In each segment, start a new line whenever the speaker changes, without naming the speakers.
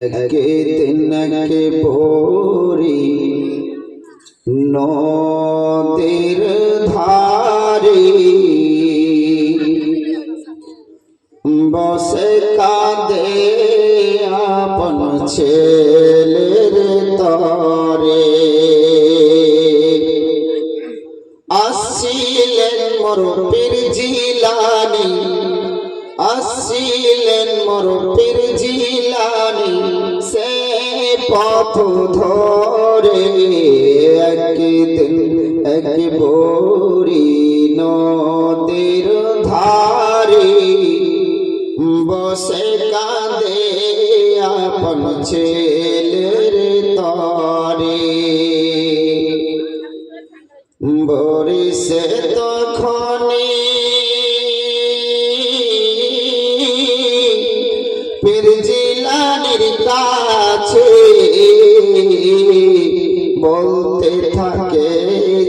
একদিন কে পরি নদীর ধারে বসে কাঁদে আপন ছেলের তরে আসিলেন মোর পীর জিলানী আসিলেন মোর পীর জিলানী সে পথ ধরে একদিন এক বরি নদীর ধারে বসে কাঁদে আপন ছেলের তরে বরিশে তখনই পীর জিলানীর কাছে বলতে থাকে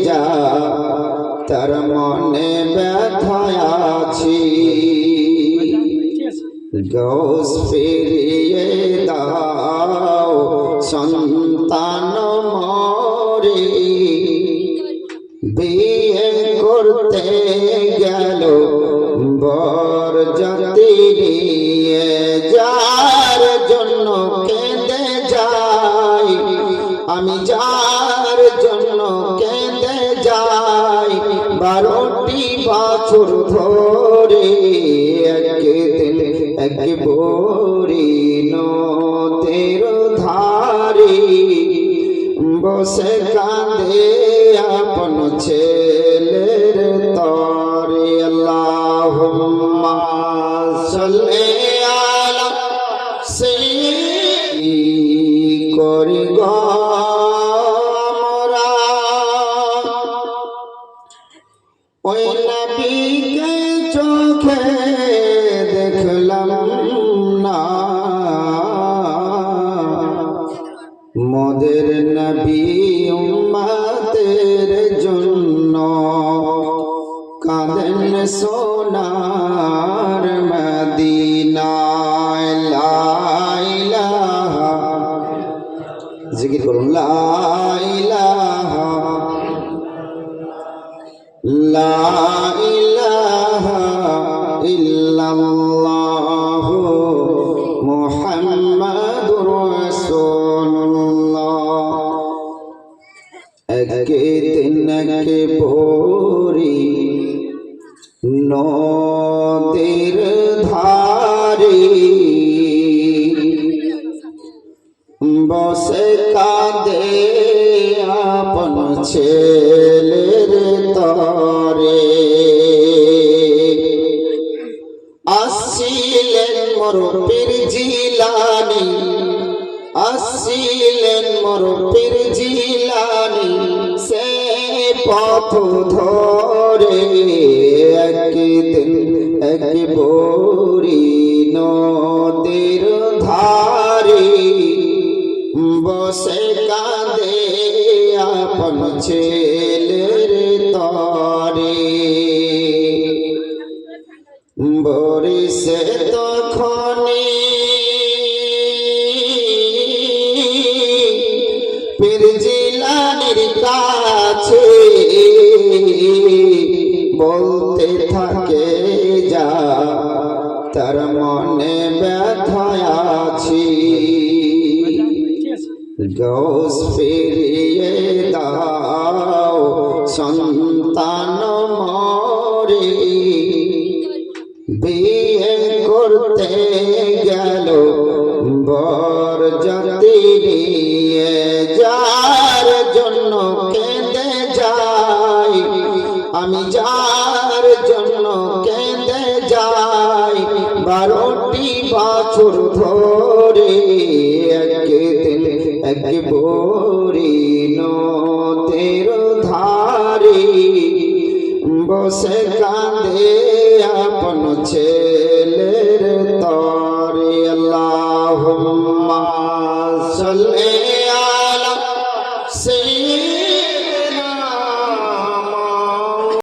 যা তার মনে ব্যথা আছে গৌস ফিরিয়ে দাও সন্তান মরে বিয়ে করতে গেল বর জাতি নিয়ে যার জন্য কেঁদে যাই আমি যার জন্য কেঁদে যাই 12টি বছর ধরে একদিন এক বরি নদীর ধারে বসে কাঁদে আপন ছেলের তরে আল্লাহুম্মা সাল্লি আলা সাইয়্যিদি করি গো মোরা ওই নবীকে চোখে দেখলাম না মোদের নবী উম্মতের জন্য কাঁদেন সোনার মদিনায় লা ইলাহা জিকির করুন লা ইলাহা ইল্লাল্লাহ মুহাম্মাদুর রাসূলুল্লাহ একদিন এক বরি নদীর ধারে বসে কাঁদে আপন ছেলের তরে আসিলেন মোর পীর জিলানী আসিলেন মোর পীর জিলানী সে পথ ধরে একদিন এক বরি নদীর ধারে বসে কাঁদে আপন ছেলের তরে বরিশে তখনই পীর জিলানীর কাছে বলতে থাকে যা তার মনে ব্যথা আছে গৌস ফিরিয়ে দাও সন্তান মরে বিয়ে করতে গেল বর জাতি নিয়ে যার জন্য কেঁদে যাই আমি যার জন্য কেঁদে যাই 12টি বছর ধরে একদিন এক বরি নদীর ধারে বসে কাঁদে